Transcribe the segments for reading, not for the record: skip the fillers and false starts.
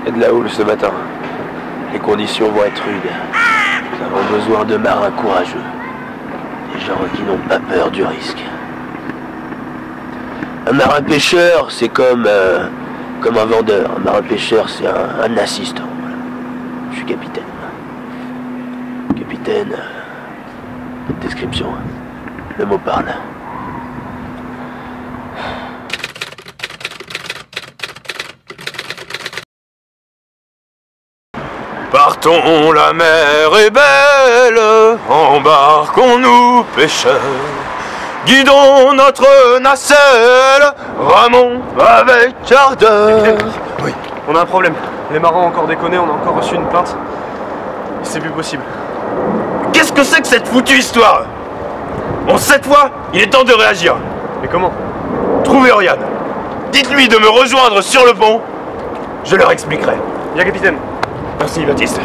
Il y a de la houle ce matin. Les conditions vont être rudes. Nous avons besoin de marins courageux. Des gens qui n'ont pas peur du risque. Un marin pêcheur, c'est comme un vendeur. Un marin pêcheur, c'est un assistant. Voilà. Je suis capitaine. Capitaine, description. Le mot parle. Partons, la mer est belle, embarquons-nous pêcheurs, guidons notre nacelle, ramons avec ardeur. Oui. On a un problème, les marins ont encore déconné, on a encore reçu une plainte, c'est plus possible. Qu'est-ce que c'est que cette foutue histoire? Bon, cette fois, il est temps de réagir. Mais comment? Trouvez Oriane, dites-lui de me rejoindre sur le pont, je leur expliquerai. Bien, capitaine. Merci Baptiste.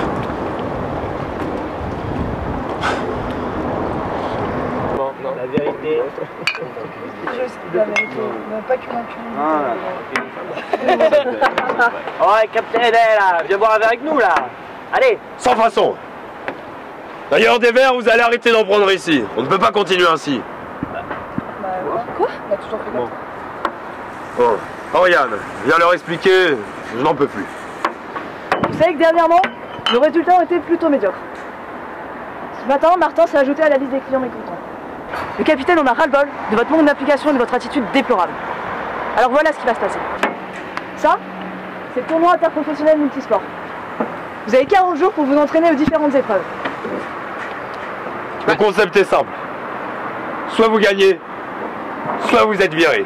Non, la vérité. La vérité, pas que Ouais, capitaine, là, viens boire avec nous, là. Allez. Sans façon. D'ailleurs, des verres, vous allez arrêter d'en prendre ici. On ne peut pas continuer ainsi. Quoi? On a toujours fait comme ça. Bon. Oriane, viens leur expliquer, je n'en peux plus. Vous savez que dernièrement, nos résultats ont été plutôt médiocres. Ce matin, Martin s'est ajouté à la liste des clients mécontents. Le capitaine en a ras-le-bol de votre manque d'application et de votre attitude déplorable. Alors voilà ce qui va se passer. Ça, c'est le tournoi interprofessionnel multisport. Vous avez 40 jours pour vous entraîner aux différentes épreuves. Le concept est simple. Soit vous gagnez, soit vous êtes viré.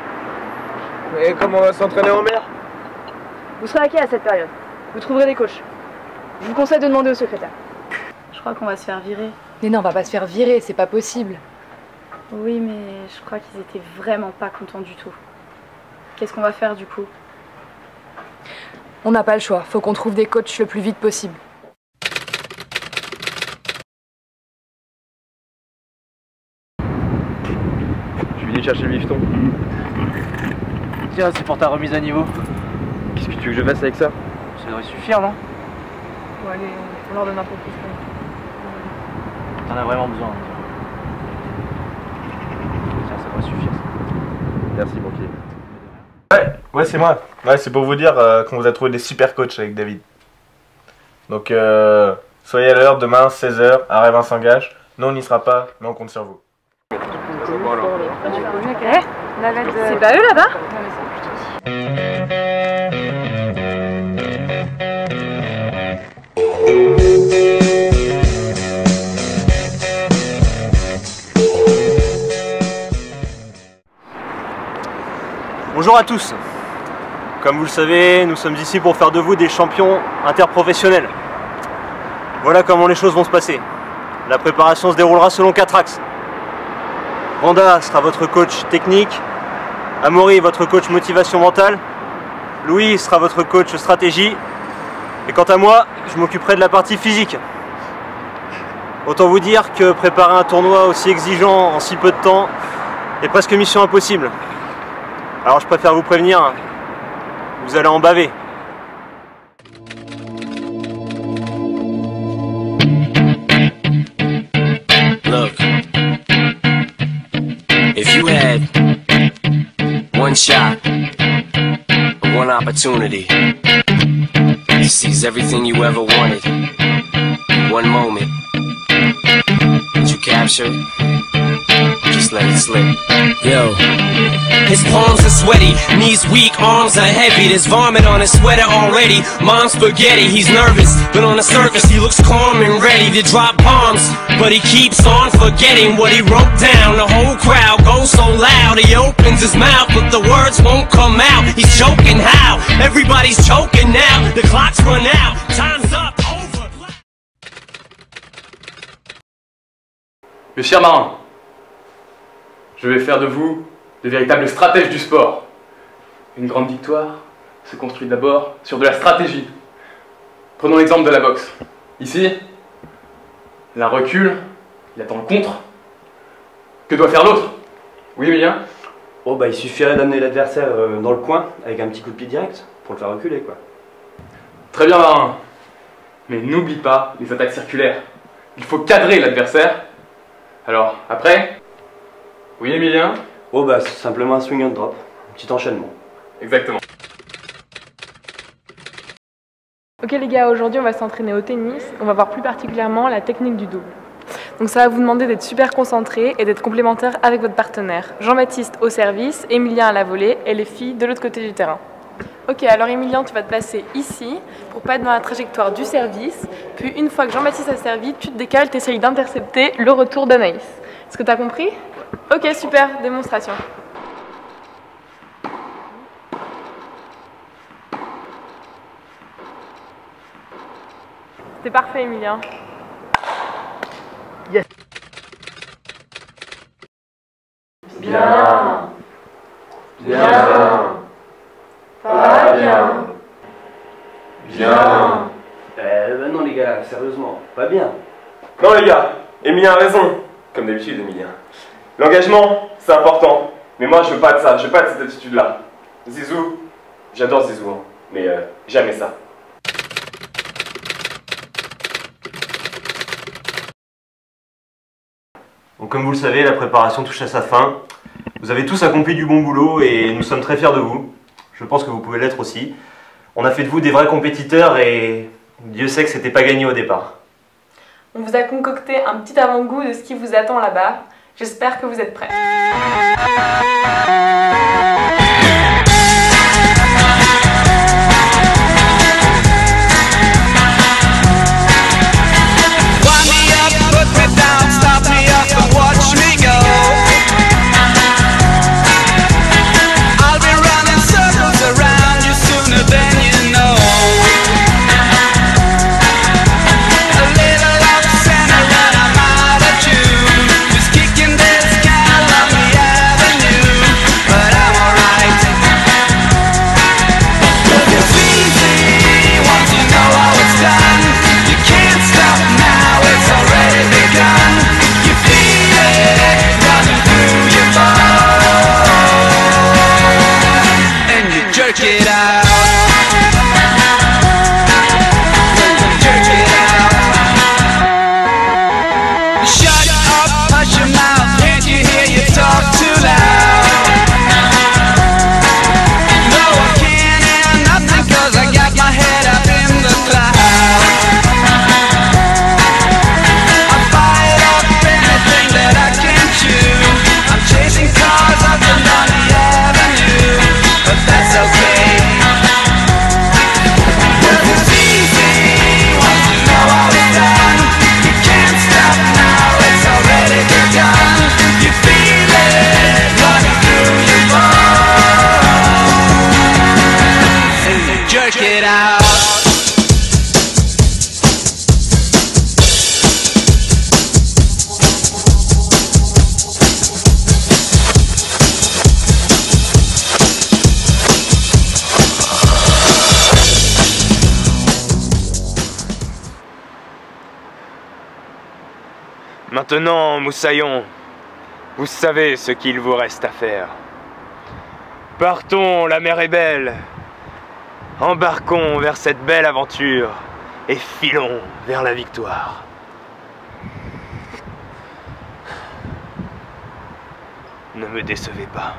Et comment on va s'entraîner en mer? Vous serez hacké à cette période. Vous trouverez des coachs. Je vous conseille de demander au secrétaire. Je crois qu'on va se faire virer. Mais non, on va pas se faire virer, c'est pas possible. Oui, mais je crois qu'ils étaient vraiment pas contents du tout. Qu'est-ce qu'on va faire du coup? On n'a pas le choix, faut qu'on trouve des coachs le plus vite possible. Je suis venu chercher le bifton. Tiens, c'est pour ta remise à niveau. Qu'est-ce que tu veux que je fasse avec ça? Ça devrait suffire, non? Bon, allez, on leur donne un peu plus. T'en as vraiment besoin. Tiens, ça devrait suffire. Merci, mon pied. Ouais, c'est moi. Ouais, c'est pour vous dire qu'on vous a trouvé des super coachs avec David. Donc, soyez à l'heure demain, 16h, à Rêve s'engage. Nous, on n'y sera pas, mais on compte sur vous. C'est pas eux là-bas? Bonjour à tous. Comme vous le savez, nous sommes ici pour faire de vous des champions interprofessionnels. Voilà comment les choses vont se passer. La préparation se déroulera selon 4 axes. Vanda sera votre coach technique, Amaury votre coach motivation mentale, Louis sera votre coach stratégie, et quant à moi, je m'occuperai de la partie physique. Autant vous dire que préparer un tournoi aussi exigeant en si peu de temps est presque mission impossible. Alors je préfère vous prévenir, vous allez en baver. Look, if you had one shot, one opportunity to seize everything you ever wanted, one moment, did you capture it? Just let it slip. Yo. His palms are sweaty, knees weak, arms are heavy. There's vomit on his sweater already. Mom's spaghetti, he's nervous, but on the surface he looks calm and ready to drop bombs. But he keeps on forgetting what he wrote down. The whole crowd goes so loud, he opens his mouth, but the words won't come out. He's choking how? Everybody's choking now. The clock's run out, time's up, over. Mes chers marins, je vais faire de vous de véritables stratèges du sport. Une grande victoire se construit d'abord sur de la stratégie. Prenons l'exemple de la boxe. Ici, l'un recule, il attend le contre. Que doit faire l'autre? Oui, Emilien? Oh bah il suffirait d'amener l'adversaire dans le coin avec un petit coup de pied direct pour le faire reculer quoi. Très bien, Marin. Mais n'oublie pas les attaques circulaires. Il faut cadrer l'adversaire. Alors, après? Oui, Emilien? Oh bah, c'est simplement un swing and drop. Un petit enchaînement. Exactement. Ok les gars, aujourd'hui on va s'entraîner au tennis. On va voir plus particulièrement la technique du double. Donc ça va vous demander d'être super concentré et d'être complémentaire avec votre partenaire. Jean-Baptiste au service, Emilien à la volée et les filles de l'autre côté du terrain. Ok, alors Emilien, tu vas te placer ici pour pas être dans la trajectoire du service. Puis une fois que Jean-Baptiste a servi, tu te décales, tu essayes d'intercepter le retour d'Anaïs. Est-ce que tu as compris? Ok, super, démonstration. C'est parfait, Emilien. Yes. Bien. Bien. Pas bien. Bien. Ben non les gars, sérieusement, pas bien. Non les gars, Emilien a raison. Comme d'habitude, Emilien. L'engagement, c'est important. Mais moi, je veux pas de ça, je veux pas de cette attitude-là. Zizou, j'adore Zizou, hein, mais jamais ça. Donc comme vous le savez, la préparation touche à sa fin. Vous avez tous accompli du bon boulot et nous sommes très fiers de vous. Je pense que vous pouvez l'être aussi. On a fait de vous des vrais compétiteurs et Dieu sait que c'était pas gagné au départ. On vous a concocté un petit avant-goût de ce qui vous attend là-bas. J'espère que vous êtes prêts. Maintenant, moussaillons, vous savez ce qu'il vous reste à faire. Partons, la mer est belle. Embarquons vers cette belle aventure et filons vers la victoire. Ne me décevez pas.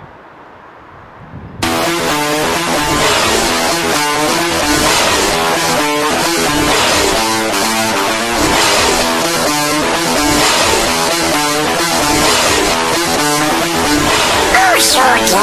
Short